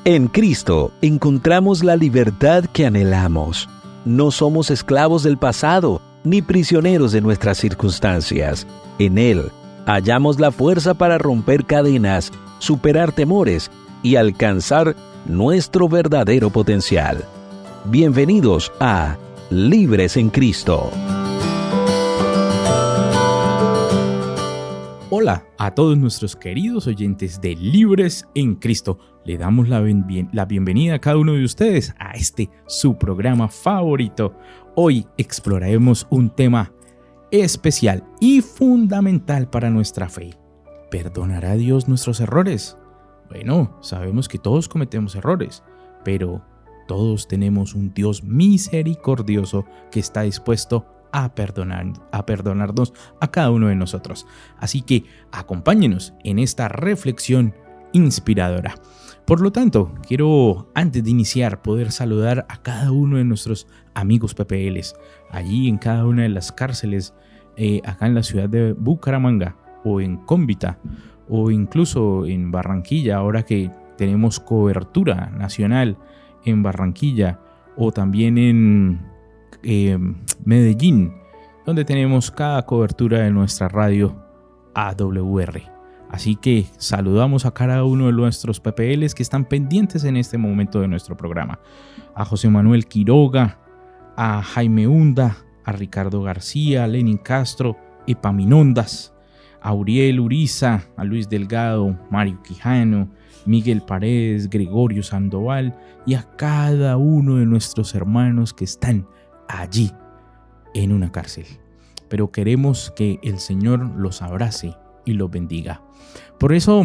En Cristo encontramos la libertad que anhelamos. No somos esclavos del pasado, ni prisioneros de nuestras circunstancias. En Él hallamos la fuerza para romper cadenas, superar temores y alcanzar nuestro verdadero potencial. Bienvenidos a Libres en Cristo. Hola a todos nuestros queridos oyentes de Libres en Cristo. Le damos la bienvenida a cada uno de ustedes a su programa favorito. Hoy exploraremos un tema especial y fundamental para nuestra fe. ¿Perdonará Dios nuestros errores? Bueno, sabemos que todos cometemos errores, pero todos tenemos un Dios misericordioso que está dispuesto a perdonarnos a cada uno de nosotros. Así que acompáñenos en esta reflexión inspiradora. Por lo tanto, quiero antes de iniciar poder saludar a cada uno de nuestros amigos PPLs, allí en cada una de las cárceles, acá en la ciudad de Bucaramanga o en Cómbita o incluso en Barranquilla, ahora que tenemos cobertura nacional en Barranquilla, o también en Medellín, donde tenemos cada cobertura de nuestra radio AWR. Así que saludamos a cada uno de nuestros PPLs que están pendientes en este momento de nuestro programa. A José Manuel Quiroga, a Jaime Hunda, a Ricardo García, a Lenin Castro, Epaminondas, a Uriel Uriza, a Luis Delgado, Mario Quijano, Miguel Paredes, Gregorio Sandoval y a cada uno de nuestros hermanos que están allí en una cárcel. Pero queremos que el Señor los abrace y los bendiga. Por eso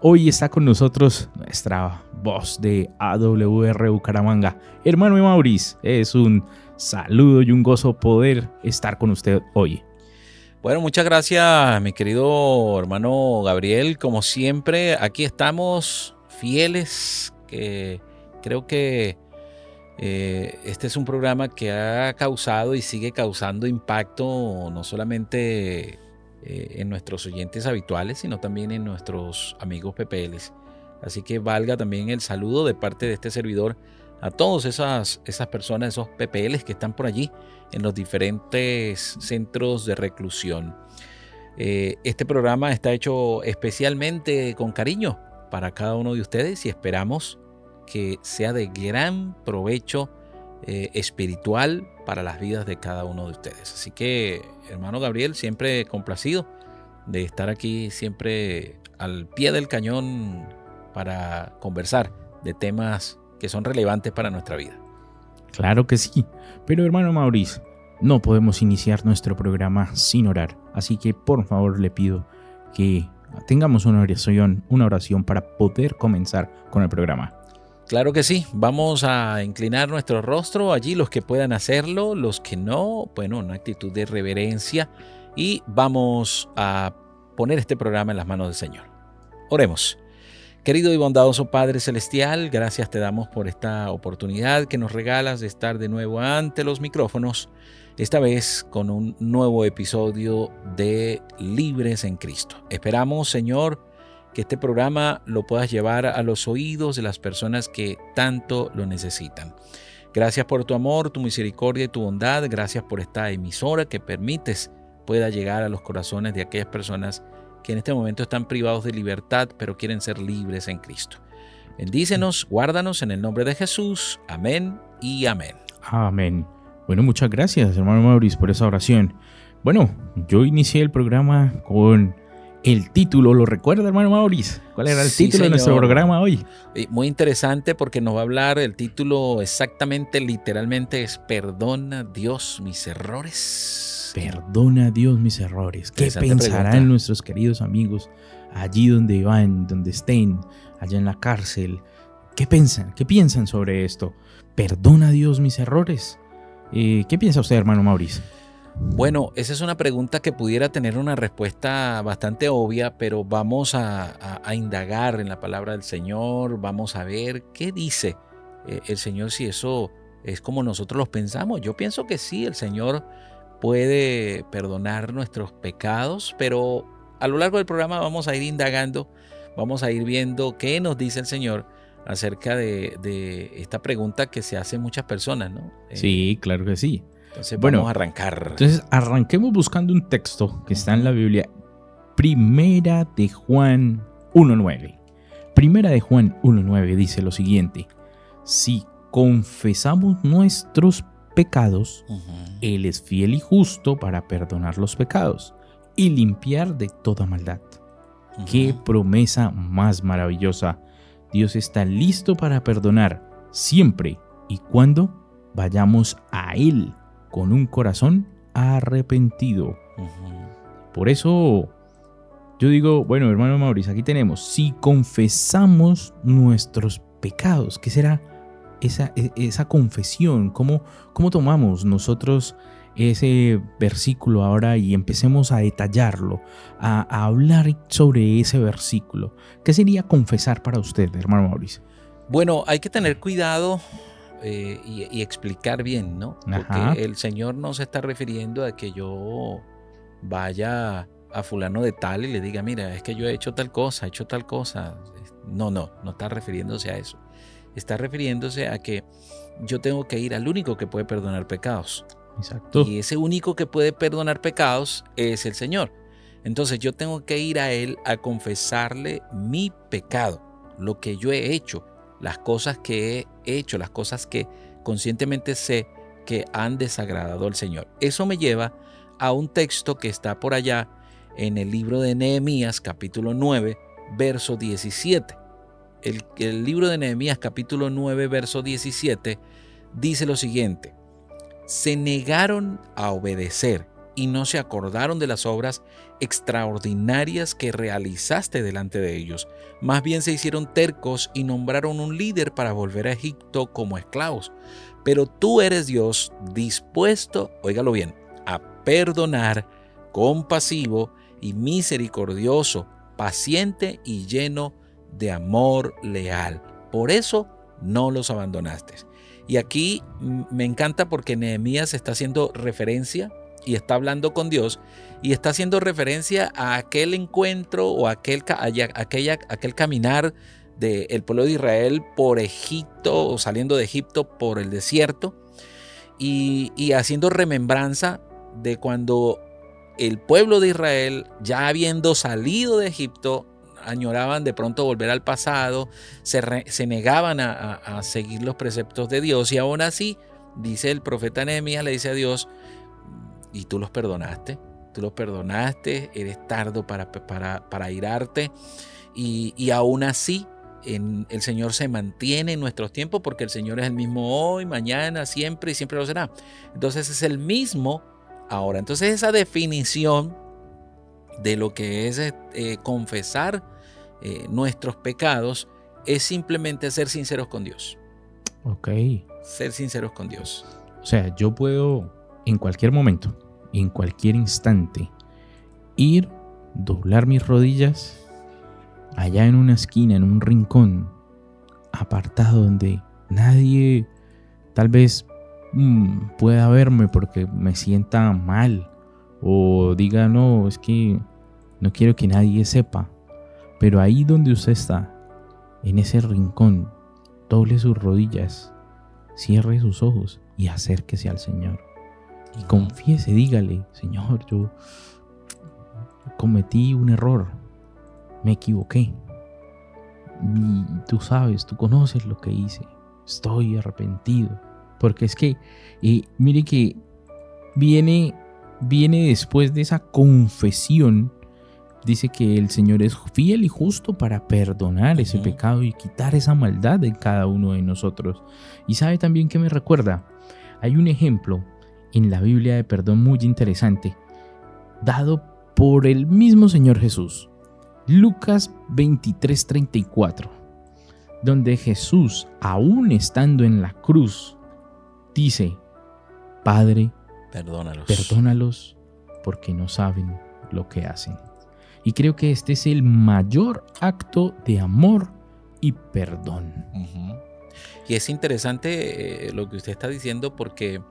hoy está con nosotros nuestra voz de AWR Bucaramanga, hermano Maurice. Es un saludo y un gozo poder estar con usted hoy. Bueno, muchas gracias, mi querido hermano Gabriel. Como siempre, aquí estamos fieles, que creo que este es un programa que ha causado y sigue causando impacto no solamente en nuestros oyentes habituales, sino también en nuestros amigos PPLs. Así que valga también el saludo de parte de este servidor a todas esas personas, esos PPLs que están por allí en los diferentes centros de reclusión. Este programa está hecho especialmente con cariño para cada uno de ustedes y esperamos que sea de gran provecho espiritual para las vidas de cada uno de ustedes. Así que, hermano Gabriel, siempre complacido de estar aquí, siempre al pie del cañón para conversar de temas que son relevantes para nuestra vida. Claro que sí, pero hermano Maurice, no podemos iniciar nuestro programa sin orar. Así que por favor le pido que tengamos una oración para poder comenzar con el programa. Claro que sí, vamos a inclinar nuestro rostro allí, los que puedan hacerlo, los que no, bueno, una actitud de reverencia, y vamos a poner este programa en las manos del Señor. Oremos. Querido y bondadoso Padre Celestial, gracias te damos por esta oportunidad que nos regalas de estar de nuevo ante los micrófonos, esta vez con un nuevo episodio de Libres en Cristo. Esperamos, Señor, que este programa lo puedas llevar a los oídos de las personas que tanto lo necesitan. Gracias por tu amor, tu misericordia y tu bondad. Gracias por esta emisora que permites pueda llegar a los corazones de aquellas personas que en este momento están privados de libertad, pero quieren ser libres en Cristo. Bendícenos, guárdanos en el nombre de Jesús. Amén y amén. Amén. Bueno, muchas gracias, hermano Maurice, por esa oración. Bueno, yo inicié el programa con el título. ¿Lo recuerda, hermano Maurice? ¿Cuál era el título de nuestro programa hoy? Muy interesante porque nos va a hablar, el título exactamente, literalmente es Perdona Dios mis errores. Perdona Dios mis errores. ¿Qué pensarán nuestros queridos amigos allí donde van, donde estén, allá en la cárcel? ¿Qué piensan? ¿Qué piensan sobre esto? ¿Perdona Dios mis errores? ¿Qué piensa usted, hermano Maurice? Bueno, esa es una pregunta que pudiera tener una respuesta bastante obvia, pero vamos a indagar en la palabra del Señor, vamos a ver qué dice el Señor, si eso es como nosotros los pensamos. Yo pienso que sí, el Señor puede perdonar nuestros pecados, pero a lo largo del programa vamos a ir indagando, vamos a ir viendo qué nos dice el Señor acerca de esta pregunta que se hacen muchas personas, ¿no? Sí, claro que sí. Entonces Bueno, vamos a arrancar. Entonces arranquemos buscando un texto que está en la Biblia. Primera de Juan 1.9. Primera de Juan 1.9 dice lo siguiente: si confesamos nuestros pecados, Él es fiel y justo para perdonar los pecados y limpiar de toda maldad. ¡Qué promesa más maravillosa! Dios está listo para perdonar siempre y cuando vayamos a Él con un corazón arrepentido. Por eso yo digo, bueno, hermano Mauricio, aquí tenemos, si confesamos nuestros pecados, ¿qué será esa confesión? ¿Cómo tomamos nosotros ese versículo ahora y empecemos a detallarlo, a hablar sobre ese versículo? ¿Qué sería confesar para usted, hermano Mauricio? Bueno, hay que tener cuidado y explicar bien, ¿no? Porque el Señor no se está refiriendo a que yo vaya a fulano de tal y le diga, mira, es que yo he hecho tal cosa, No está refiriéndose a eso. Está refiriéndose a que yo tengo que ir al único que puede perdonar pecados. Exacto. Y ese único que puede perdonar pecados es el Señor. Entonces yo tengo que ir a Él a confesarle mi pecado, lo que yo he hecho, las cosas que he hecho, las cosas que conscientemente sé que han desagradado al Señor. Eso me lleva a un texto que está por allá en el libro de Nehemías, capítulo 9, verso 17. El libro de Nehemías, capítulo 9, verso 17, dice lo siguiente: se negaron a obedecer y no se acordaron de las obras extraordinarias que realizaste delante de ellos. Más bien se hicieron tercos y nombraron un líder para volver a Egipto como esclavos. Pero tú eres Dios dispuesto, óigalo bien, a perdonar, compasivo y misericordioso, paciente y lleno de amor leal. Por eso no los abandonaste. Y aquí me encanta porque Nehemías está haciendo referencia y está hablando con Dios y está haciendo referencia a aquel encuentro o aquel caminar del pueblo de Israel por Egipto o saliendo de Egipto por el desierto y haciendo remembranza de cuando el pueblo de Israel, ya habiendo salido de Egipto, añoraban de pronto volver al pasado, se negaban a seguir los preceptos de Dios, y aún así, dice el profeta Nehemías, le dice a Dios, y tú los perdonaste, eres tardo para airarte, y aún así el Señor se mantiene en nuestros tiempos, porque el Señor es el mismo hoy, mañana, siempre y siempre lo será. Entonces es el mismo ahora. Entonces esa definición de lo que es confesar nuestros pecados es simplemente ser sinceros con Dios. Ok. Ser sinceros con Dios. O sea, yo puedo en cualquier momento, en cualquier instante, ir, doblar mis rodillas allá en una esquina, en un rincón apartado donde nadie tal vez pueda verme porque me sienta mal o diga, no, es que no quiero que nadie sepa. Pero ahí donde usted está, en ese rincón, doble sus rodillas, cierre sus ojos y acérquese al Señor. Y confiese, dígale, Señor, yo cometí un error, me equivoqué. Y tú sabes, tú conoces lo que hice, estoy arrepentido. Porque es que, mire que viene después de esa confesión. Dice que el Señor es fiel y justo para perdonar ese pecado y quitar esa maldad de cada uno de nosotros. Y sabe también que me recuerda, hay un ejemplo en la Biblia de perdón muy interesante, dado por el mismo Señor Jesús. Lucas 23:34, donde Jesús, aún estando en la cruz, dice, Padre, perdónalos porque no saben lo que hacen. Y creo que este es el mayor acto de amor y perdón. Y es interesante lo que usted está diciendo, porque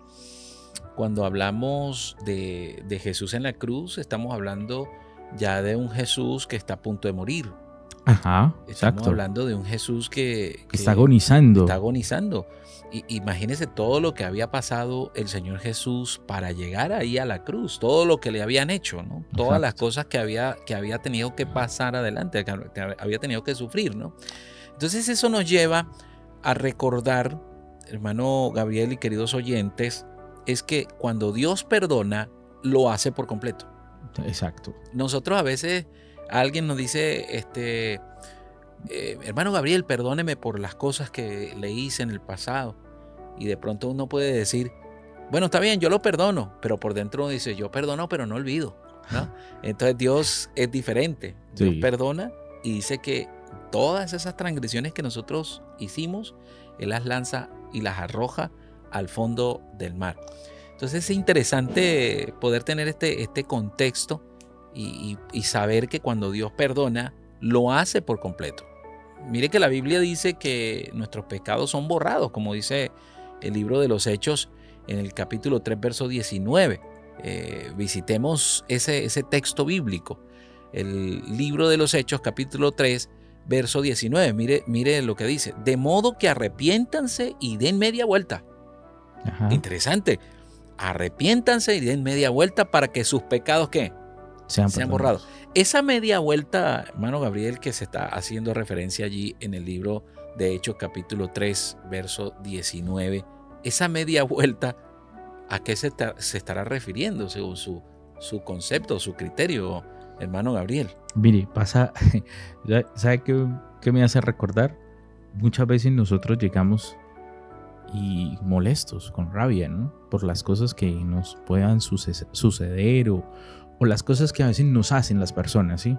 cuando hablamos de Jesús en la cruz, estamos hablando ya de un Jesús que está a punto de morir. Ajá, Estamos exacto. hablando de un Jesús que Está agonizando. está agonizando. Imagínese todo lo que había pasado el Señor Jesús para llegar ahí a la cruz, todo lo que le habían hecho, ¿no? Todas las Exacto. cosas que había tenido que pasar adelante, que había tenido que sufrir, ¿no? Entonces eso nos lleva a recordar, hermano Gabriel y queridos oyentes, es que cuando Dios perdona, lo hace por completo. Exacto. Nosotros a veces alguien nos dice, hermano Gabriel, perdóneme por las cosas que le hice en el pasado. Y de pronto uno puede decir, bueno, está bien, yo lo perdono, pero por dentro uno dice, yo perdono, pero no olvido, ¿no? Entonces Dios es diferente. Dios Sí. perdona y dice que todas esas transgresiones que nosotros hicimos, Él las lanza y las arroja al fondo del mar. Entonces es interesante poder tener este contexto y saber que cuando Dios perdona, lo hace por completo. Mire que la Biblia dice que nuestros pecados son borrados, como dice el libro de los Hechos en el capítulo 3, verso 19. Visitemos ese texto bíblico. El libro de los Hechos, capítulo 3, verso 19. Mire lo que dice. De modo que arrepiéntanse y den media vuelta. Ajá. Interesante. Arrepiéntanse y den media vuelta para que sus pecados, ¿qué? Sean borrados. Esa media vuelta, hermano Gabriel, que se está haciendo referencia allí en el libro de Hechos capítulo 3, verso 19, esa media vuelta, ¿a qué se estará refiriendo según su concepto, su criterio, hermano Gabriel? Mire, pasa, ¿sabe qué me hace recordar? Muchas veces nosotros llegamos y molestos, con rabia, ¿no? Por las cosas que nos puedan suceder o las cosas que a veces nos hacen las personas, ¿sí?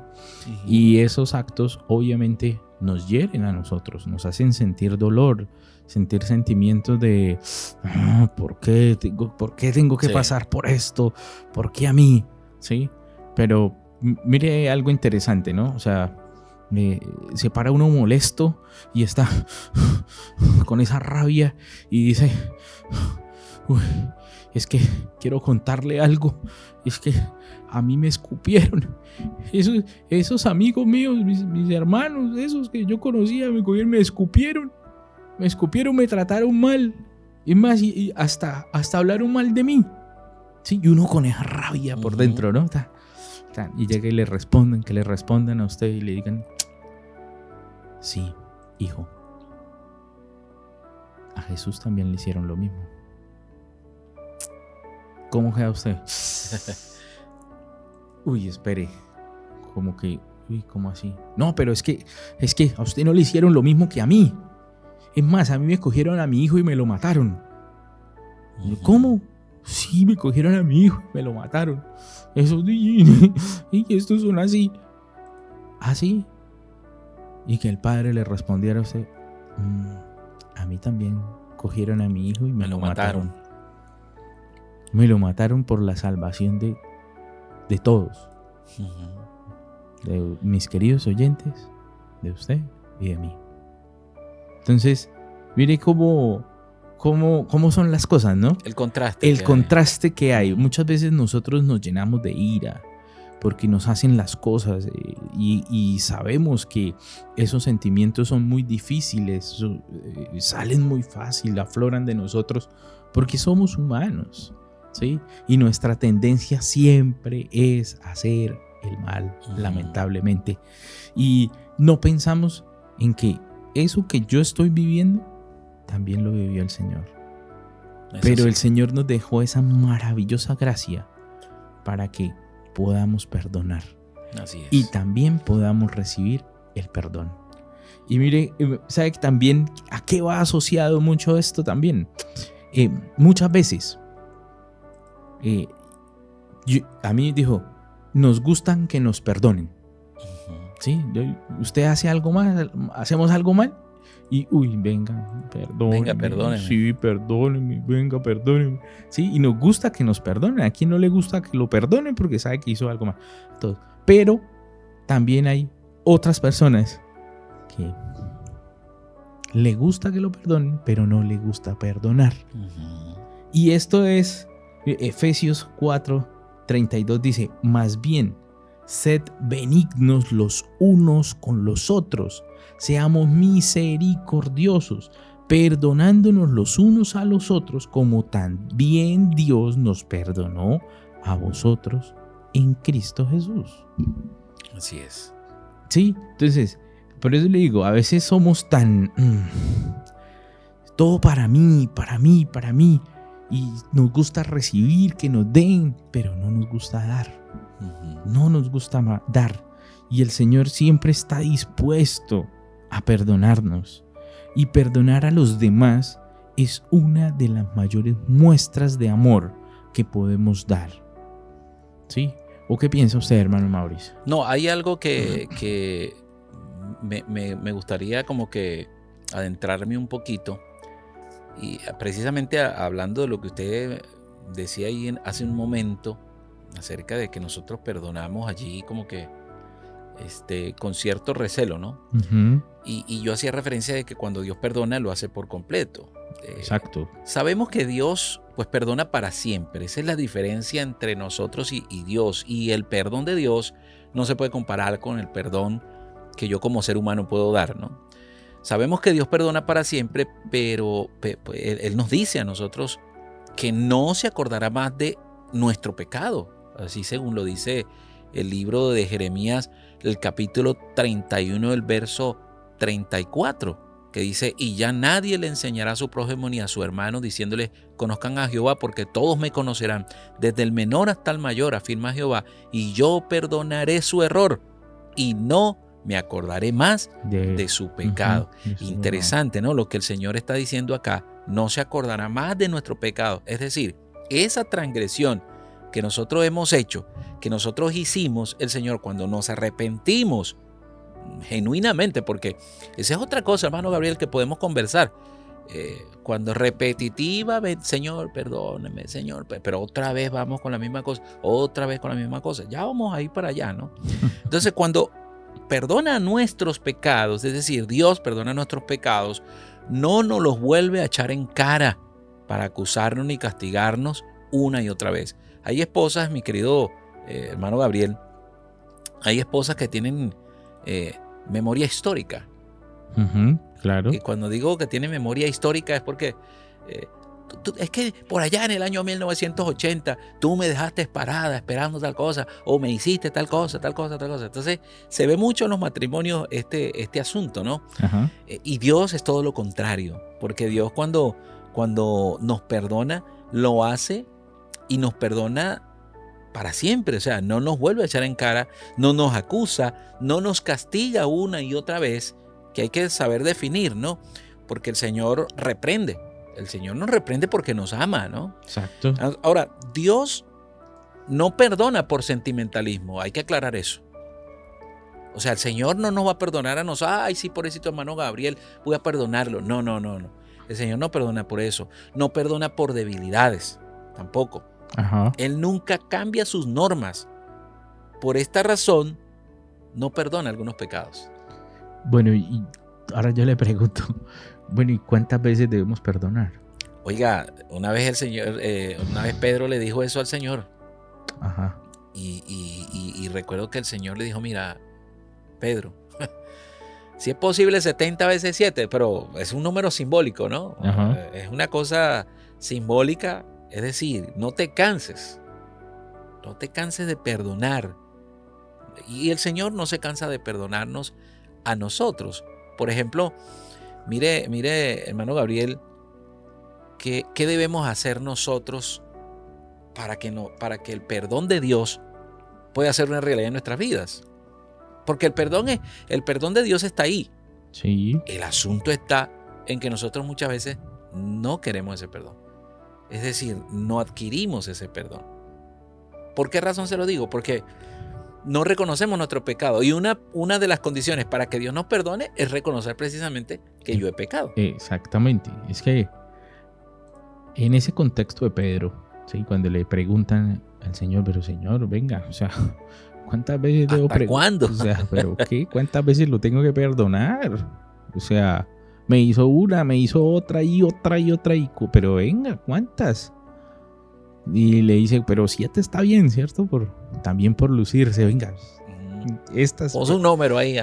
Y esos actos obviamente nos hieren a nosotros, nos hacen sentir dolor, sentir sentimientos de ¿por qué tengo que pasar por esto? ¿Por qué a mí? ¿Sí? Pero mire algo interesante, ¿no? O sea, se para uno molesto y está con esa rabia y dice, uy, es que quiero contarle algo, es que a mí me escupieron, esos amigos míos, mis hermanos, esos que yo conocía, me cogieron, me escupieron, me trataron mal, es más, y hasta hablaron mal de mí, ¿sí? Y uno con esa rabia por dentro, ¿no? Y llega y le respondan a usted y le digan, sí, hijo, a Jesús también le hicieron lo mismo. ¿Cómo queda usted? Uy, espere, como que, ¿cómo así? No, pero es que a usted no le hicieron lo mismo que a mí. Es más, a mí me cogieron a mi hijo y me lo mataron. ¿Cómo? Sí, me cogieron a mi hijo y me lo mataron. Eso, y estos son así. ¿Así? Y que el padre le respondiera a usted, a mí también cogieron a mi hijo y me lo mataron. Me lo mataron por la salvación de todos. De mis queridos oyentes, de usted y de mí. Entonces, mire cómo son las cosas, ¿no? El contraste que hay. Muchas veces nosotros nos llenamos de ira porque nos hacen las cosas y sabemos que esos sentimientos son muy difíciles, salen muy fácil, afloran de nosotros porque somos humanos, ¿sí? Y nuestra tendencia siempre es hacer el mal, lamentablemente. Y no pensamos en que eso que yo estoy viviendo también lo vivió el Señor. Pero el Señor nos dejó esa maravillosa gracia para que podamos perdonar. Así es. Y también podamos recibir el perdón. Y mire, ¿sabe que también a qué va asociado mucho esto también? Muchas veces, a mí dijo, nos gustan que nos perdonen. ¿Sí? Usted hace algo mal, hacemos algo mal. Y, venga, perdóneme. Sí, perdóneme, venga, perdóneme. Sí, y nos gusta que nos perdonen. ¿A quién no le gusta que lo perdonen? Porque sabe que hizo algo mal. Todo. Pero también hay otras personas que le gusta que lo perdonen, pero no le gusta perdonar. Y esto es Efesios 4:32 dice, más bien, Sed benignos los unos con los otros. Seamos misericordiosos, perdonándonos los unos a los otros, como también Dios nos perdonó a vosotros en Cristo Jesús. Así es. Sí, entonces, por eso le digo, a veces somos tan... todo para mí, y nos gusta recibir, que nos den, pero no nos gusta dar. No nos gusta dar. Y el Señor siempre está dispuesto a perdonarnos. Y perdonar a los demás es una de las mayores muestras de amor que podemos dar. ¿Sí? ¿O qué piensa usted, hermano Mauricio? No, hay algo que me gustaría como que adentrarme un poquito. Y precisamente hablando de lo que usted decía ahí hace un momento, acerca de que nosotros perdonamos allí como que con cierto recelo, ¿no? Uh-huh. Y yo hacía referencia de que cuando Dios perdona, lo hace por completo. Exacto. Sabemos que Dios pues perdona para siempre. Esa es la diferencia entre nosotros y Dios. Y el perdón de Dios no se puede comparar con el perdón que yo como ser humano puedo dar, ¿no? Sabemos que Dios perdona para siempre, pero Él nos dice a nosotros que no se acordará más de nuestro pecado. Así según lo dice el libro de Jeremías, el capítulo 31, el verso 34, que dice: y ya nadie le enseñará a su prójimo ni a su hermano, diciéndole: conozcan a Jehová, porque todos me conocerán, desde el menor hasta el mayor, afirma Jehová, y yo perdonaré su error y no me acordaré más de su pecado. Interesante, ¿no? Lo que el Señor está diciendo acá: no se acordará más de nuestro pecado. Es decir, esa transgresión que nosotros hemos hecho, que nosotros hicimos, el Señor, cuando nos arrepentimos genuinamente, porque esa es otra cosa, hermano Gabriel, que podemos conversar. Cuando repetitiva, Señor, perdóneme, Señor, pero otra vez vamos con la misma cosa, otra vez con la misma cosa, ya vamos a ir para allá, ¿no? Entonces, cuando perdona nuestros pecados, es decir, Dios perdona nuestros pecados, no nos los vuelve a echar en cara para acusarnos ni castigarnos una y otra vez. Hay esposas, mi querido hermano Gabriel, hay esposas que tienen memoria histórica. Claro. Y cuando digo que tienen memoria histórica es porque es que por allá en el año 1980 tú me dejaste parada esperando tal cosa, o me hiciste tal cosa. Entonces se ve mucho en los matrimonios este asunto, ¿no? Ajá. Y Dios es todo lo contrario, porque Dios cuando nos perdona, lo hace y nos perdona para siempre. O sea, no nos vuelve a echar en cara, no nos acusa, no nos castiga una y otra vez, que hay que saber definir, ¿no? Porque el Señor reprende. El Señor nos reprende porque nos ama, ¿no? Exacto. Ahora, Dios no perdona por sentimentalismo. Hay que aclarar eso. O sea, el Señor no nos va a perdonar a nosotros. Ay, sí, pobrecito hermano Gabriel, voy a perdonarlo. No. El Señor no perdona por eso. No perdona por debilidades, tampoco. Ajá. Él nunca cambia sus normas. Por esta razón, no perdona algunos pecados. Bueno, y ahora yo le pregunto, bueno, ¿y cuántas veces debemos perdonar? Oiga, una vez Pedro le dijo eso al Señor. Ajá. Y recuerdo que el Señor le dijo: mira, Pedro, si es posible 70 veces 7, pero es un número simbólico, ¿no? Ajá. Es una cosa simbólica, es decir, no te canses de perdonar. Y el Señor no se cansa de perdonarnos a nosotros. Por ejemplo, mire, hermano Gabriel, ¿qué debemos hacer nosotros para que el perdón de Dios pueda ser una realidad en nuestras vidas? Porque el perdón de Dios está ahí. Sí. El asunto está en que nosotros muchas veces no queremos ese perdón. Es decir, no adquirimos ese perdón. ¿Por qué razón se lo digo? Porque no reconocemos nuestro pecado. Y una de las condiciones para que Dios nos perdone es reconocer precisamente que yo he pecado. Exactamente. Es que en ese contexto de Pedro, ¿sí? Cuando le preguntan al Señor, pero Señor, venga, o sea, ¿cuántas veces debo ¿Hasta cuándo? O sea, ¿pero qué? ¿Cuántas veces lo tengo que perdonar? O sea, me hizo una, me hizo otra, pero venga, ¿cuántas? Y le dice, pero 7 está bien, ¿cierto? También por lucirse, venga, Estas... Pon un número ahí.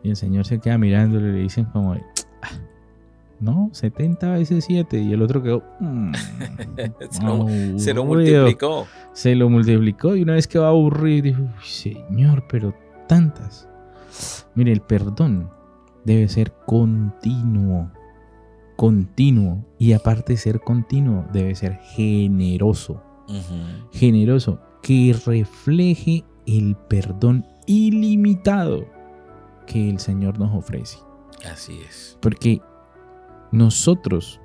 Y el Señor se queda mirándole y le dicen como, no, 70 veces 7. Y el otro quedó, se lo multiplicó. Se lo multiplicó y una vez que va aburrido, dijo, Señor, pero tantas. Mire, el perdón debe ser continuo. Y aparte de ser continuo, debe ser generoso. Generoso, que refleje el perdón ilimitado que el Señor nos ofrece. Así es. Porque nosotros,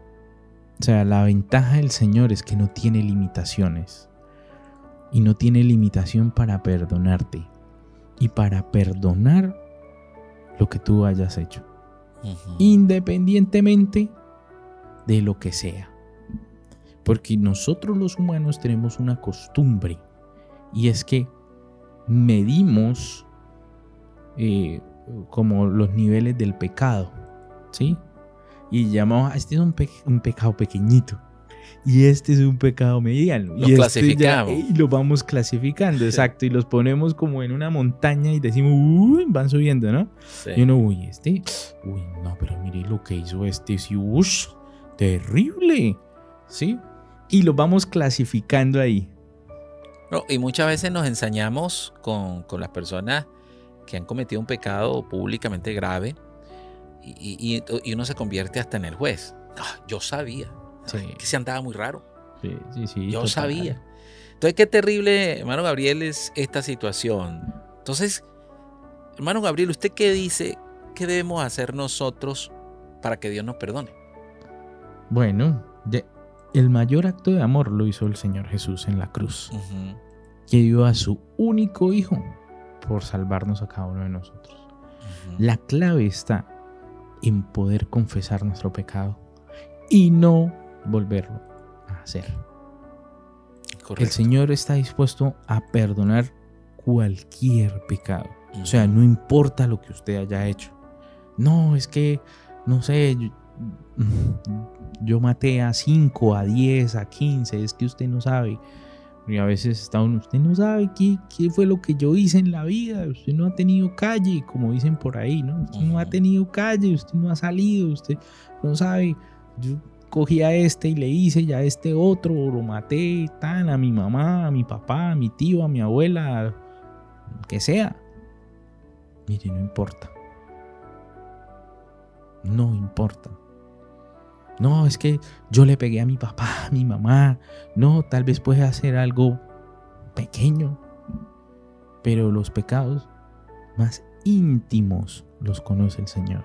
o sea, la ventaja del Señor es que no tiene limitaciones. Y no tiene limitación para perdonarte. Y para perdonar lo que tú hayas hecho. Independientemente de lo que sea. Porque nosotros los humanos tenemos una costumbre. Y es que medimos como los niveles del pecado. ¿Sí? Y llamamos, este es un pecado pequeñito. Y este es un pecado mediano. Lo clasificamos. Y lo vamos clasificando, exacto. Y los ponemos como en una montaña y decimos, uy, van subiendo, ¿no? Sí. Y uno, uy, no, pero mire lo que hizo sí, ush, terrible. ¿Sí? Y lo vamos clasificando ahí. No, y muchas veces nos ensañamos con las personas que han cometido un pecado públicamente grave y uno se convierte hasta en el juez. Yo sabía. Sí. Que se andaba muy raro. Sí, yo total. sabía. Entonces, qué terrible, hermano Gabriel, es esta situación. Entonces, hermano Gabriel, ¿usted qué dice? ¿Qué debemos hacer nosotros para que Dios nos perdone? Bueno, el mayor acto de amor lo hizo el Señor Jesús en la cruz, que dio a su único Hijo por salvarnos a cada uno de nosotros. La clave está en poder confesar nuestro pecado y no volverlo a hacer. Correcto. El Señor está dispuesto a perdonar cualquier pecado. O sea, no importa lo que usted haya hecho. No, es que, no sé, yo maté a 5, a 10, a 15, es que usted no sabe. Y a veces usted no sabe qué fue lo que yo hice en la vida. Usted no ha tenido calle, como dicen por ahí, ¿no? Usted no ha tenido calle, usted no ha salido, usted no sabe. Yo cogí a este y le hice ya a este otro, lo maté, tan, a mi mamá, a mi papá, a mi tío, a mi abuela, que sea. Mire, no importa. No importa. No, es que yo le pegué a mi papá, a mi mamá. No, tal vez puede hacer algo pequeño. Pero los pecados más íntimos los conoce el Señor.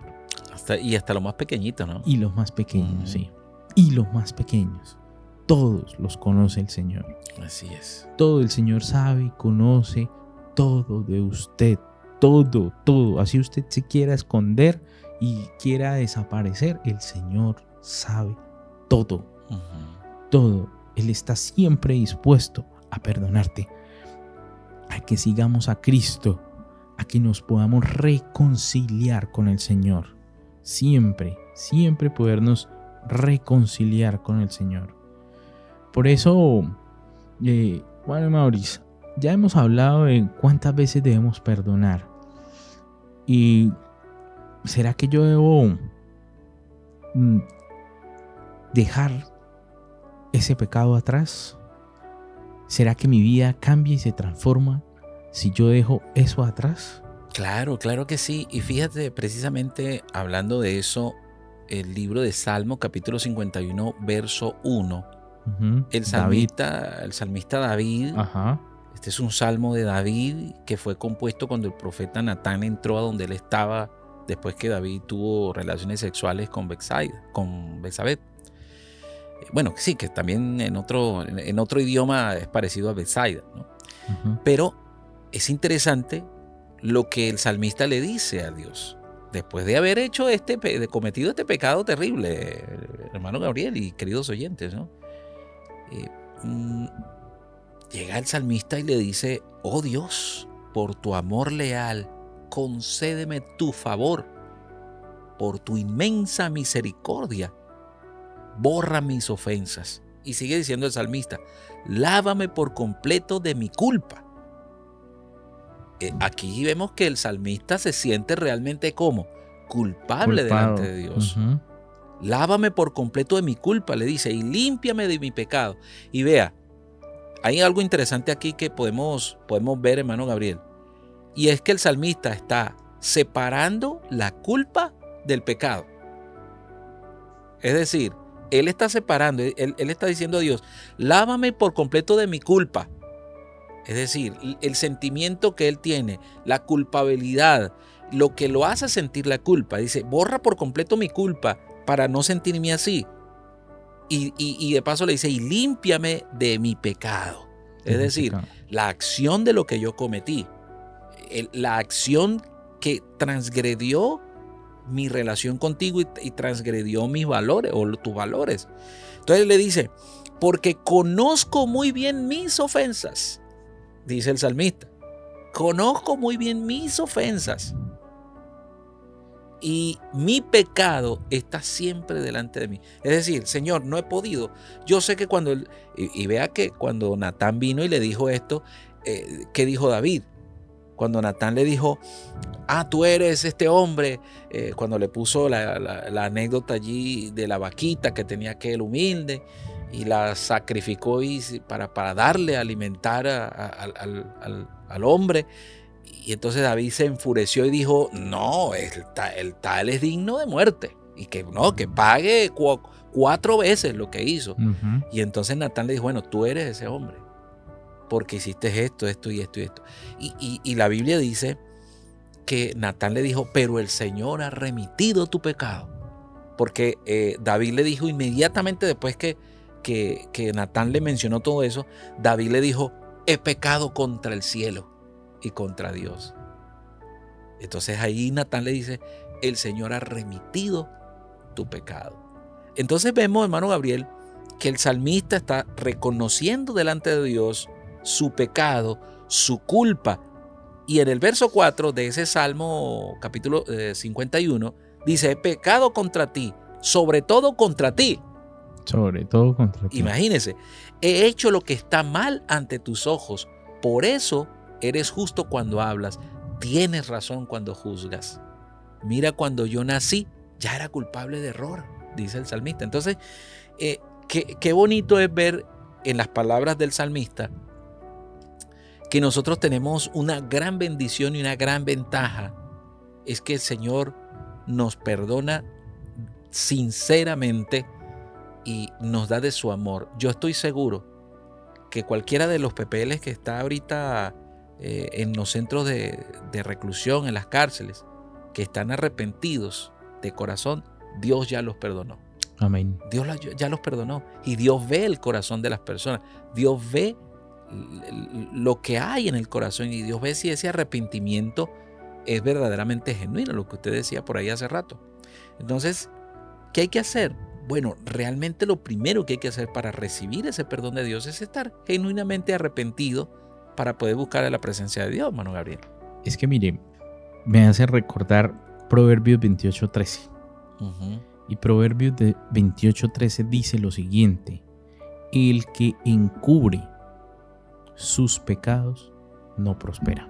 Hasta los más pequeñitos, ¿no? Y los más pequeños, sí. Y los más pequeños. Todos los conoce el Señor. Así es. Todo el Señor sabe y conoce todo de usted. Todo, todo. Así usted se quiera esconder y quiera desaparecer, el Señor sabe todo. Todo. Él está siempre dispuesto a perdonarte. A que sigamos a Cristo. A que nos podamos reconciliar con el Señor. Siempre, siempre podernos reconciliar con el Señor. Por eso, bueno, Mauricio, ya hemos hablado de cuántas veces debemos perdonar. Y ¿será que yo debo dejar ese pecado atrás? ¿Será que mi vida cambia y se transforma si yo dejo eso atrás? Claro, claro que sí. Y fíjate, precisamente hablando de eso, el libro de Salmo, capítulo 51, verso 1, el salmista David, este es un salmo de David que fue compuesto cuando el profeta Natán entró a donde él estaba después que David tuvo relaciones sexuales con Betsabé. Bueno, sí, que también en otro idioma es parecido a Betsaida, ¿no? Pero es interesante lo que el salmista le dice a Dios. Después de haber hecho cometido este pecado terrible, hermano Gabriel y queridos oyentes, ¿no? Llega el salmista y le dice: oh Dios, por tu amor leal, concédeme tu favor. Por tu inmensa misericordia, borra mis ofensas. Y sigue diciendo el salmista: lávame por completo de mi culpa. aquí vemos que el salmista se siente realmente como culpable delante de Dios. Uh-huh. Lávame por completo de mi culpa, le dice, y límpiame de mi pecado. Y vea, hay algo interesante aquí que podemos ver, hermano Gabriel. Y es que el salmista está separando la culpa del pecado. Es decir, él está separando, él está diciendo a Dios, lávame por completo de mi culpa. Es decir, el sentimiento que él tiene, la culpabilidad, lo que lo hace sentir la culpa. Dice, borra por completo mi culpa para no sentirme así. Y de paso le dice, y límpiame de mi pecado. Es decir, la acción de lo que yo cometí, la acción que transgredió mi relación contigo y transgredió mis valores o tus valores. Entonces le dice, porque conozco muy bien mis ofensas, dice el salmista, conozco muy bien mis ofensas y mi pecado está siempre delante de mí. Es decir, Señor, no he podido. Yo sé que cuando y vea que cuando Natán vino y le dijo esto, ¿qué dijo David? Cuando Natán le dijo, tú eres este hombre, cuando le puso la anécdota allí de la vaquita que tenía aquel humilde y la sacrificó para darle a alimentar al hombre. Y entonces David se enfureció y dijo, no, el tal es digno de muerte y que pague 4 veces lo que hizo. Uh-huh. Y entonces Natán le dijo, bueno, tú eres ese hombre porque hiciste esto y esto y esto. Y la Biblia dice que Natán le dijo, pero el Señor ha remitido tu pecado. Porque David le dijo inmediatamente después que Natán le mencionó todo eso, David le dijo, he pecado contra el cielo y contra Dios. Entonces ahí Natán le dice, el Señor ha remitido tu pecado. Entonces vemos, hermano Gabriel, que el salmista está reconociendo delante de Dios su pecado, su culpa. Y en el verso 4 de ese Salmo capítulo 51 dice, he pecado contra ti, sobre todo contra ti. Sobre todo contra ti. Imagínese, he hecho lo que está mal ante tus ojos, por eso eres justo cuando hablas, tienes razón cuando juzgas. Mira, cuando yo nací, ya era culpable de error, dice el salmista. Entonces, qué bonito es ver en las palabras del salmista que nosotros tenemos una gran bendición y una gran ventaja. Es que el Señor nos perdona sinceramente y nos da de su amor. Yo estoy seguro que cualquiera de los PPLs que está ahorita en los centros de reclusión, en las cárceles, que están arrepentidos de corazón, Dios ya los perdonó. Amén. Dios ya los perdonó y Dios ve el corazón de las personas. Dios ve lo que hay en el corazón y Dios ve si ese arrepentimiento es verdaderamente genuino, lo que usted decía por ahí hace rato. Entonces, ¿qué hay que hacer? Bueno, realmente lo primero que hay que hacer para recibir ese perdón de Dios es estar genuinamente arrepentido para poder buscar a la presencia de Dios, hermano Gabriel. Es que mire, me hace recordar Proverbios 28:13. Uh-huh. Y Proverbios 28:13 dice lo siguiente: el que encubre sus pecados no prospera,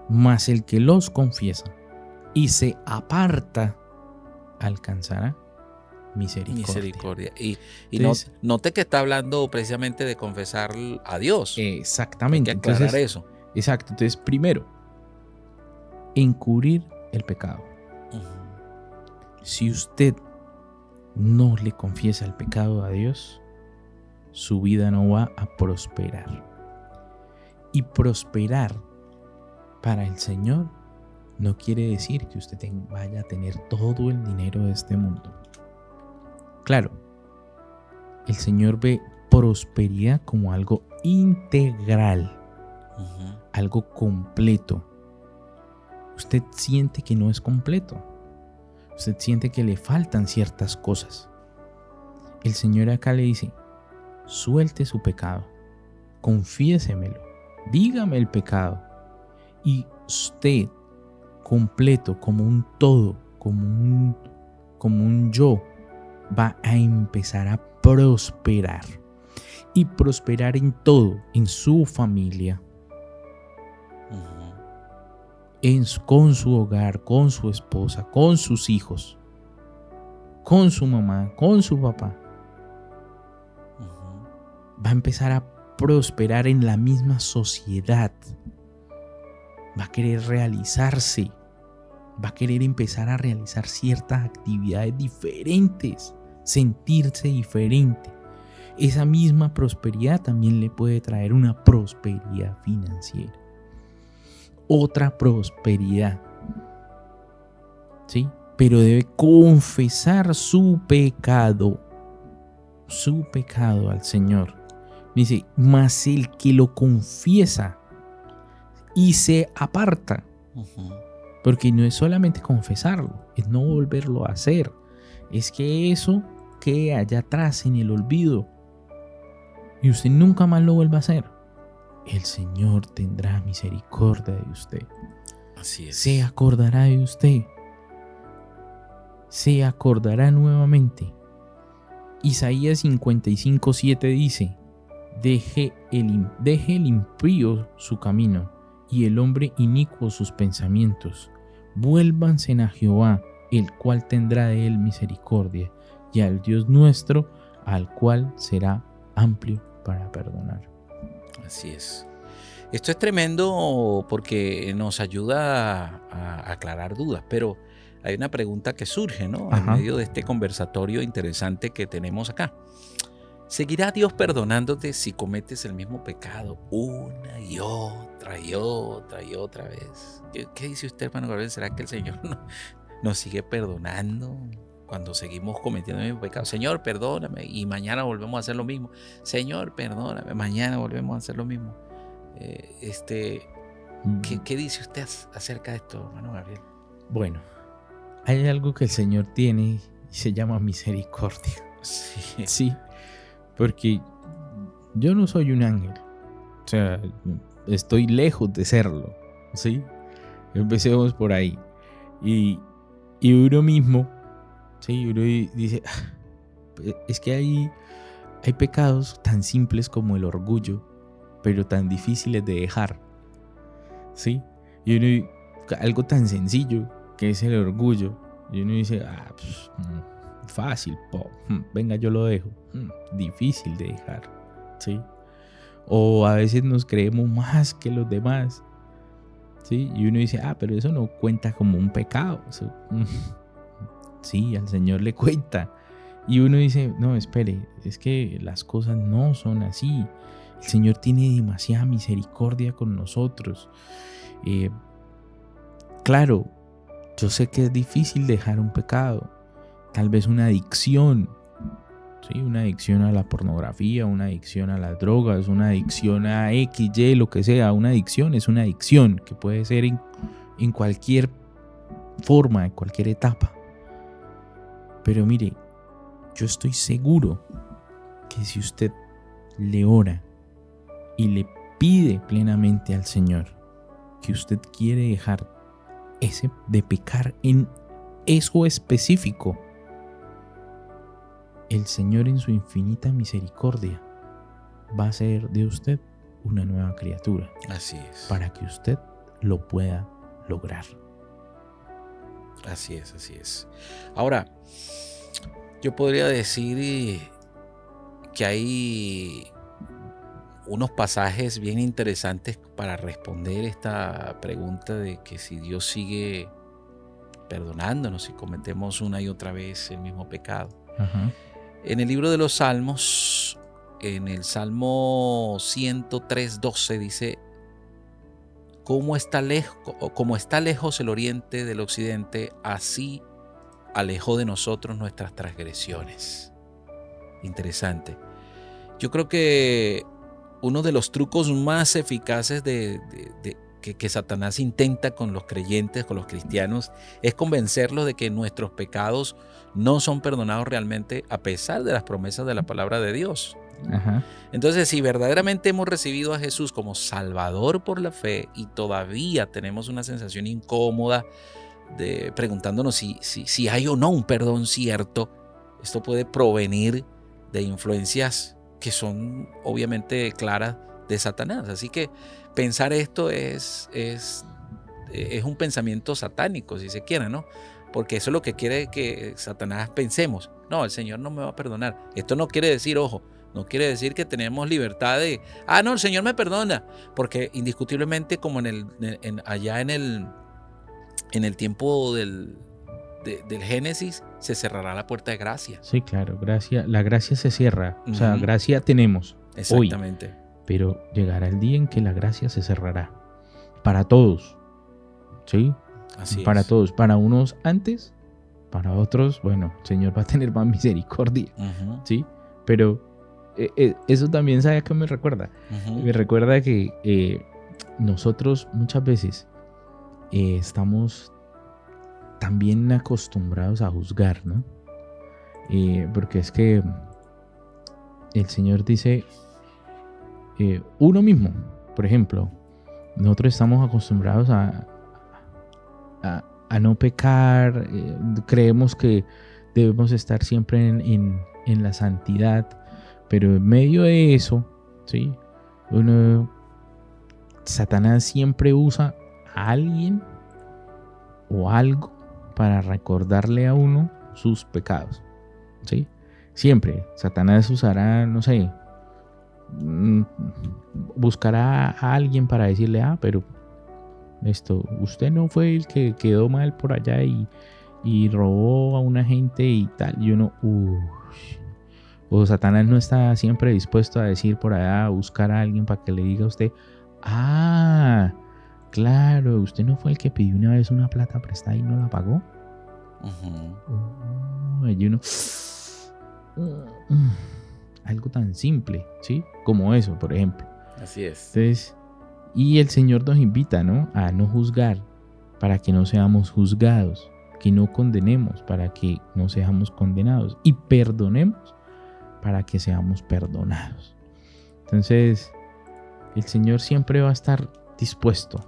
mas el que los confiesa y se aparta alcanzará misericordia. Y entonces, note que está hablando precisamente de confesar a Dios. Exactamente. Hay que aclarar entonces, eso. Exacto. Entonces, primero, encubrir el pecado. Si usted no le confiesa el pecado a Dios, su vida no va a prosperar. Y prosperar para el Señor no quiere decir que usted vaya a tener todo el dinero de este mundo. Claro, el Señor ve prosperidad como algo integral, algo completo. Usted siente que no es completo. Usted siente que le faltan ciertas cosas. El Señor acá le dice: suelte su pecado, confiésemelo, dígame el pecado, y usted, completo, como un todo, como un yo, va a empezar a prosperar. Y prosperar en todo, en su familia, con su hogar, con su esposa, con sus hijos, con su mamá, con su papá. Va a empezar a prosperar en la misma sociedad. Va a querer realizarse. Va a querer empezar a realizar ciertas actividades diferentes, sentirse diferente. Esa misma prosperidad también le puede traer una prosperidad financiera. Otra prosperidad. ¿Sí? Pero debe confesar su pecado al Señor. Dice, mas el que lo confiesa y se aparta. Porque no es solamente confesarlo, es no volverlo a hacer. Es que eso quede allá atrás en el olvido y usted nunca más lo vuelva a hacer. El Señor tendrá misericordia de usted. Así es. Se acordará de usted. Se acordará nuevamente. Isaías 55:7 dice, deje el impío su camino y el hombre inicuo sus pensamientos. Vuélvanse a Jehová, el cual tendrá de él misericordia, y al Dios nuestro, al cual será amplio para perdonar. Así es. Esto es tremendo porque nos ayuda a aclarar dudas, pero hay una pregunta que surge, ¿no? En medio de este conversatorio interesante que tenemos acá. ¿Seguirá Dios perdonándote si cometes el mismo pecado una y otra y otra y otra vez? ¿Qué dice usted, hermano Gabriel? ¿Será que el Señor nos sigue perdonando cuando seguimos cometiendo el mismo pecado? Señor, perdóname, y mañana volvemos a hacer lo mismo. Señor, perdóname, mañana volvemos a hacer lo mismo. ¿Qué dice usted acerca de esto, hermano Gabriel? Bueno, hay algo que el Señor tiene y se llama misericordia. Sí. Porque yo no soy un ángel. O sea, estoy lejos de serlo. ¿Sí? Empecemos por ahí. Y uno mismo, ¿sí? Uno dice, es que hay pecados tan simples como el orgullo, pero tan difíciles de dejar. ¿Sí? Y uno, algo tan sencillo que es el orgullo. Y uno dice, fácil, venga, yo lo dejo. Difícil de dejar, ¿sí? O a veces nos creemos más que los demás, ¿sí? Y uno dice, pero eso no cuenta como un pecado. Eso, sí, al Señor le cuenta. Y uno dice, no, espere, es que las cosas no son así. El Señor tiene demasiada misericordia con nosotros. Claro, yo sé que es difícil dejar un pecado. Tal vez una adicción, ¿sí? Una adicción a la pornografía, una adicción a las drogas, una adicción a X, Y, lo que sea. Una adicción es una adicción que puede ser en cualquier forma, en cualquier etapa. Pero mire, yo estoy seguro que si usted le ora y le pide plenamente al Señor que usted quiere dejar de pecar en eso específico, el Señor en su infinita misericordia va a hacer de usted una nueva criatura. Así es. Para que usted lo pueda lograr. Así es, así es. Ahora, yo podría decir que hay unos pasajes bien interesantes para responder esta pregunta de que si Dios sigue perdonándonos si cometemos una y otra vez el mismo pecado. En el libro de los Salmos, en el Salmo 103:12 dice: como está lejos el oriente del occidente, así alejó de nosotros nuestras transgresiones. Interesante. Yo creo que uno de los trucos más eficaces que Satanás intenta con los creyentes, con los cristianos, es convencerlos de que nuestros pecados no son perdonados realmente a pesar de las promesas de la palabra de Dios. Entonces, si verdaderamente hemos recibido a Jesús como Salvador por la fe y todavía tenemos una sensación incómoda de preguntándonos si hay o no un perdón cierto, esto puede provenir de influencias que son obviamente claras de Satanás. Así que pensar esto es un pensamiento satánico, si se quiere, ¿no? Porque eso es lo que quiere que Satanás pensemos. No, el Señor no me va a perdonar. Esto no quiere decir, ojo, no quiere decir que tenemos libertad de, no, el Señor me perdona. Porque indiscutiblemente, como allá en el tiempo del Génesis, se cerrará la puerta de gracia. Sí, claro, la gracia se cierra. O sea, Ujú. gracia tenemos Exactamente. hoy, pero llegará el día en que la gracia se cerrará. Para todos. ¿Sí? Así Para es. todos. Para unos antes, para otros, bueno, el Señor va a tener más misericordia. Ujú, ¿Sí? Pero eso también, ¿sabe a qué me recuerda? ujú. Me recuerda que nosotros muchas veces estamos también acostumbrados a juzgar, ¿no? Porque es que el Señor dice, uno mismo, por ejemplo, nosotros estamos acostumbrados a no pecar, creemos que debemos estar siempre en la santidad, pero en medio de eso, ¿sí? Satanás siempre usa a alguien o algo para recordarle a uno sus pecados, ¿sí? Siempre Satanás usará, no sé, buscará a alguien para decirle, pero usted no fue el que quedó mal por allá y robó a una gente y tal. Y uno, o Satanás no está siempre dispuesto a decir por allá, a buscar a alguien para que le diga a usted, claro, usted no fue el que pidió una vez una plata prestada y no la pagó. Y uno, algo tan simple, ¿sí? Como eso, por ejemplo. Así es. Entonces, y el Señor nos invita, ¿no? A no juzgar para que no seamos juzgados, que no condenemos para que no seamos condenados y perdonemos para que seamos perdonados. Entonces, el Señor siempre va a estar dispuesto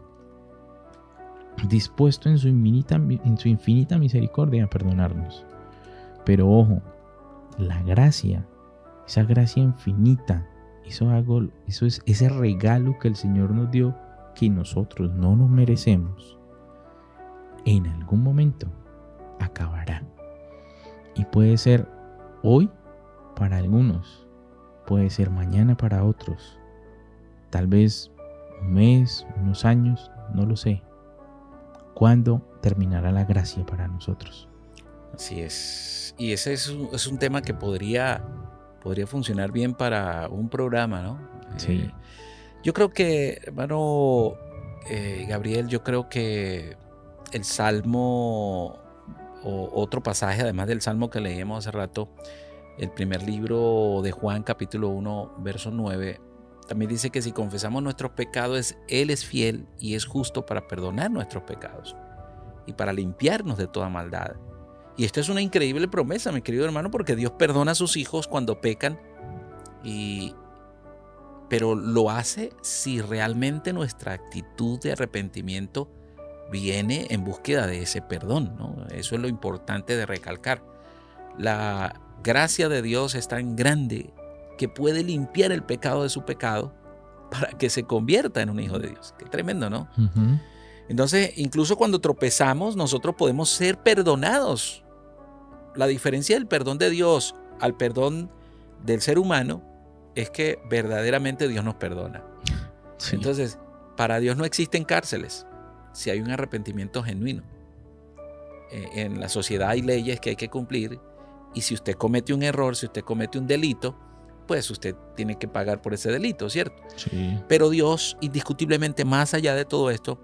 en su infinita misericordia a perdonarnos. Pero ojo, la gracia, esa gracia infinita, eso es ese regalo que el Señor nos dio que nosotros no nos merecemos, en algún momento acabará. Y puede ser hoy para algunos, puede ser mañana para otros, tal vez un mes, unos años, no lo sé. ¿Cuándo terminará la gracia para nosotros? Así es. Y ese es un tema que podría funcionar bien para un programa, ¿no? Sí. Yo creo que, hermano Gabriel, yo creo que el Salmo, o otro pasaje, además del Salmo que leímos hace rato, el primer libro de Juan, capítulo 1, verso 9, también dice que si confesamos nuestros pecados, Él es fiel y es justo para perdonar nuestros pecados y para limpiarnos de toda maldad. Y esto es una increíble promesa, mi querido hermano, porque Dios perdona a sus hijos cuando pecan, pero lo hace si realmente nuestra actitud de arrepentimiento viene en búsqueda de ese perdón, ¿no? Eso es lo importante de recalcar. La gracia de Dios es tan grande que puede limpiar el pecado de su pecado para que se convierta en un hijo de Dios. Qué tremendo, ¿no? Uh-huh. Entonces, incluso cuando tropezamos, nosotros podemos ser perdonados. La diferencia del perdón de Dios al perdón del ser humano es que verdaderamente Dios nos perdona. Sí. Entonces, para Dios no existen cárceles si hay un arrepentimiento genuino. En la sociedad hay leyes que hay que cumplir, y si usted comete un error, si usted comete un delito, pues usted tiene que pagar por ese delito, ¿cierto? Sí. Pero Dios, indiscutiblemente, más allá de todo esto,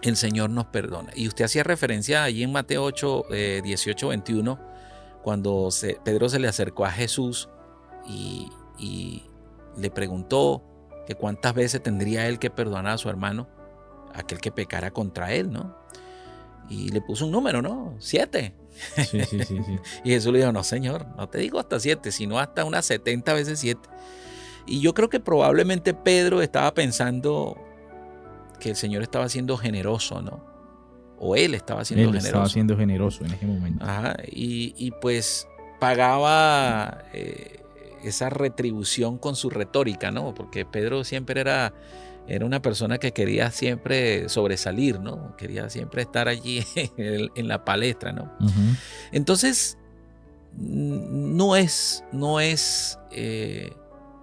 el Señor nos perdona. Y usted hacía referencia allí en Mateo 8, 18, 21, cuando Pedro se le acercó a Jesús y le preguntó que cuántas veces tendría él que perdonar a su hermano, aquel que pecara contra él, ¿no? Y le puso un número, ¿no? 7. Sí. Y Jesús le dijo, no, Señor, no te digo hasta 7, sino hasta unas 70 veces 7. Y yo creo que probablemente Pedro estaba pensando que el Señor estaba siendo generoso, ¿no? O él estaba siendo generoso. Él estaba siendo generoso en ese momento. Ajá, y pues pagaba esa retribución con su retórica, ¿no? Porque Pedro siempre era era una persona que quería siempre sobresalir, ¿no? Quería siempre estar allí en la palestra, ¿no? Ujú. Entonces, no es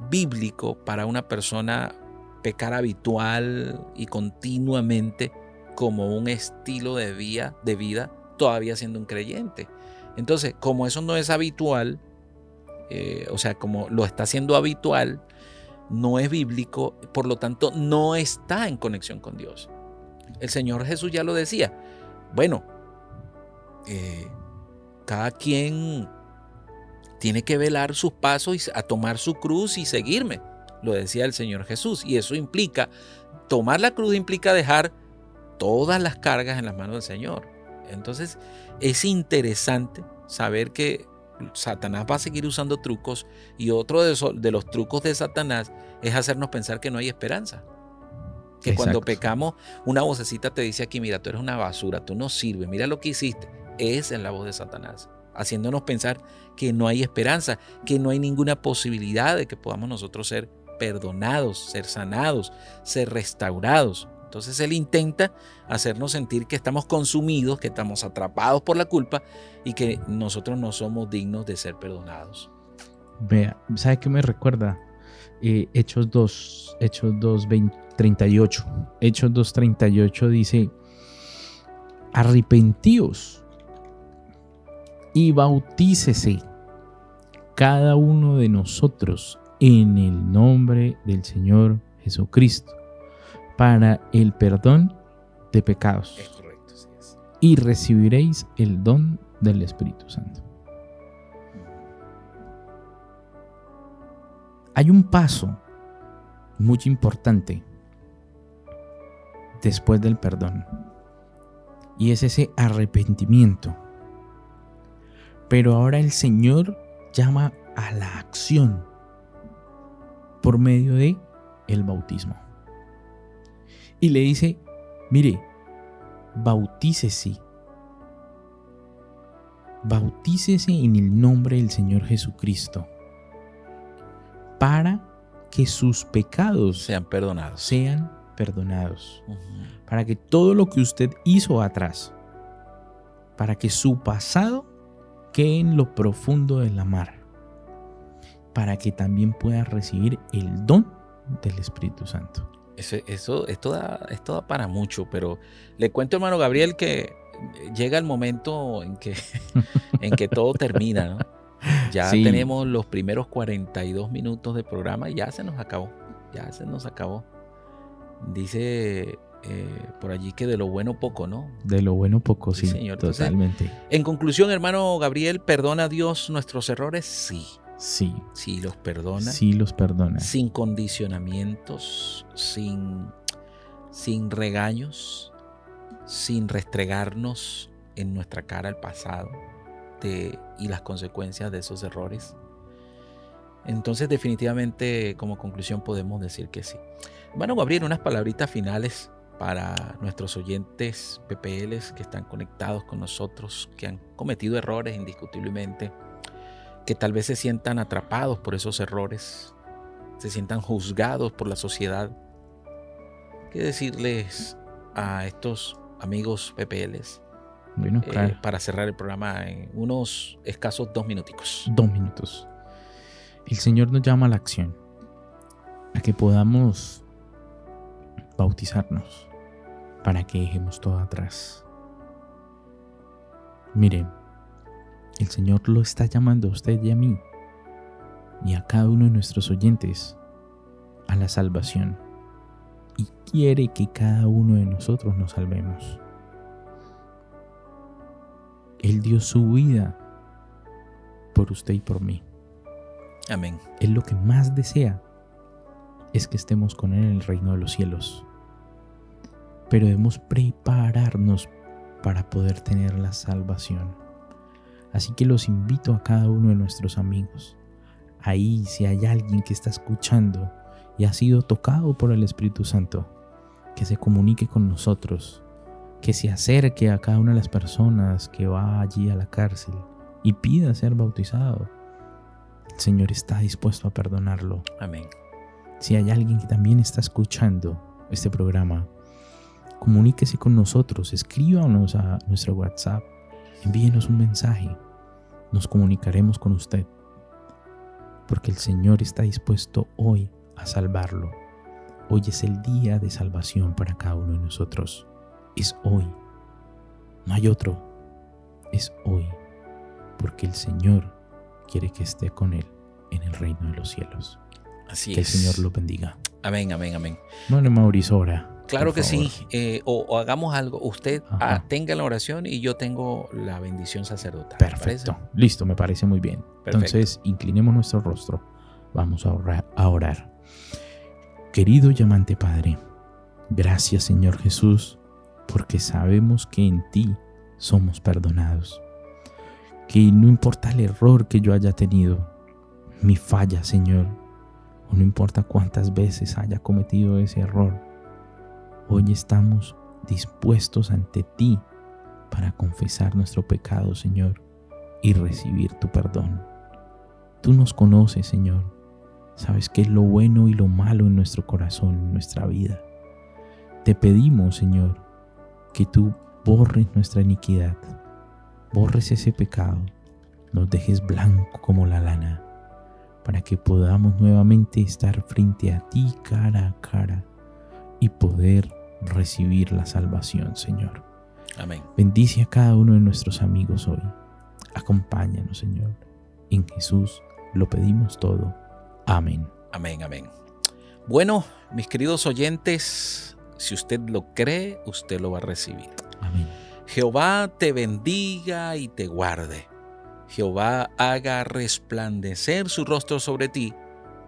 bíblico para una persona pecar habitual y continuamente como un estilo de vida todavía siendo un creyente. Entonces, como eso no es habitual, o sea, como lo está haciendo habitual, no es bíblico, por lo tanto no está en conexión con Dios. El Señor Jesús ya lo decía. Bueno, cada quien tiene que velar sus pasos y a tomar su cruz y seguirme, lo decía el Señor Jesús. Y eso implica, tomar la cruz implica dejar todas las cargas en las manos del Señor. Entonces es interesante saber que Satanás va a seguir usando trucos, y otro de los trucos de Satanás es hacernos pensar que no hay esperanza. Que cuando pecamos, una vocecita te dice aquí: mira, tú eres una basura, tú no sirves, mira lo que hiciste. Esa es la voz de Satanás, haciéndonos pensar que no hay esperanza, que no hay ninguna posibilidad de que podamos nosotros ser perdonados, ser sanados, ser restaurados. Entonces él intenta hacernos sentir que estamos consumidos, que estamos atrapados por la culpa y que nosotros no somos dignos de ser perdonados. Vea, ¿sabe qué me recuerda? Hechos 2:38. Hechos 2:38 dice: arrepentíos y bautícese cada uno de nosotros en el nombre del Señor Jesucristo para el perdón de pecados. Es correcto, sí es. Y recibiréis el don del Espíritu Santo. Hay un paso muy importante después del perdón, y es ese arrepentimiento. Pero ahora el Señor llama a la acción por medio de el bautismo. Y le dice: mire, bautícese. Bautícese en el nombre del Señor Jesucristo para que sus pecados Sean perdonados. Uh-huh. Para que todo lo que usted hizo atrás, para que su pasado quede en lo profundo de la mar, para que también pueda recibir el don del Espíritu Santo. Esto da para mucho, pero le cuento, hermano Gabriel, que llega el momento en que todo termina, ¿no? Ya Sí. tenemos los primeros 42 minutos de programa y ya se nos acabó. Dice por allí que de lo bueno poco, ¿no? De lo bueno poco, sí, señor. Entonces, totalmente. En conclusión, hermano Gabriel, ¿perdona a Dios nuestros errores? Sí. Sí los perdona. Sí los perdona. Sin condicionamientos, sin regaños, sin restregarnos en nuestra cara el pasado y las consecuencias de esos errores. Entonces, definitivamente, como conclusión, podemos decir que sí. Hermano Gabriel, unas palabritas finales para nuestros oyentes PPLs que están conectados con nosotros, que han cometido errores indiscutiblemente, que tal vez se sientan atrapados por esos errores, se sientan juzgados por la sociedad. ¿Qué decirles a estos amigos PPLs? Bueno, claro. Para cerrar el programa en unos escasos 2 minuticos. 2 minutos. El Señor nos llama a la acción, a que podamos bautizarnos para que dejemos todo atrás. Miren, el Señor lo está llamando a usted y a mí y a cada uno de nuestros oyentes a la salvación, y quiere que cada uno de nosotros nos salvemos. Él dio su vida por usted y por mí. Amén. Él lo que más desea es que estemos con Él en el reino de los cielos. Pero debemos prepararnos para poder tener la salvación. Así que los invito a cada uno de nuestros amigos. Ahí, si hay alguien que está escuchando y ha sido tocado por el Espíritu Santo, que se comunique con nosotros, que se acerque a cada una de las personas que va allí a la cárcel y pida ser bautizado. El Señor está dispuesto a perdonarlo. Amén. Si hay alguien que también está escuchando este programa, comuníquese con nosotros, escríbanos a nuestro WhatsApp, envíenos un mensaje, nos comunicaremos con usted, porque el Señor está dispuesto hoy a salvarlo. Hoy es el día de salvación para cada uno de nosotros. Es hoy, no hay otro, es hoy, porque el Señor quiere que esté con Él en el reino de los cielos. Así que es. el Señor lo bendiga. Amén, amén, amén. Bueno, Mauricio, ora. Claro que favor. sí. O hagamos algo. Usted Ajá. tenga la oración y yo tengo la bendición sacerdotal. Perfecto. Listo, me parece muy bien. Perfecto. Entonces, inclinemos nuestro rostro. Vamos a orar. Querido y amante Padre, gracias, Señor Jesús, porque sabemos que en ti somos perdonados. Que no importa el error que yo haya tenido, mi falla, Señor, o no importa cuántas veces haya cometido ese error, hoy estamos dispuestos ante ti para confesar nuestro pecado, Señor, y recibir tu perdón. Tú nos conoces, Señor. Sabes qué es lo bueno y lo malo en nuestro corazón, en nuestra vida. Te pedimos, Señor, que tú borres nuestra iniquidad, borres ese pecado, nos dejes blanco como la lana, para que podamos nuevamente estar frente a ti cara a cara y poder recibir la salvación, Señor. Amén. Bendice a cada uno de nuestros amigos hoy. Acompáñanos, Señor. En Jesús lo pedimos todo. Amén. Amén, amén. Bueno, mis queridos oyentes, si usted lo cree, usted lo va a recibir. Amén. Jehová te bendiga y te guarde. Jehová haga resplandecer su rostro sobre ti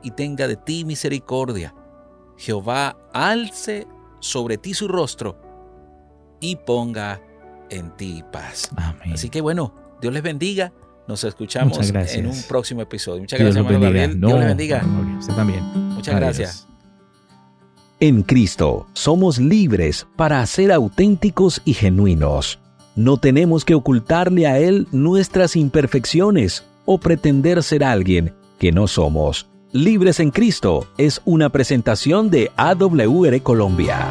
y tenga de ti misericordia. Jehová alce sobre ti su rostro y ponga en ti paz. Amén. Así que bueno, Dios les bendiga. Nos escuchamos en un próximo episodio. Muchas Dios gracias, hermano Gabriel. Dios les bendiga. Usted también. Muchas gracias. En Cristo somos libres para ser auténticos y genuinos. No tenemos que ocultarle a Él nuestras imperfecciones o pretender ser alguien que no somos. Libres en Cristo es una presentación de AWR Colombia.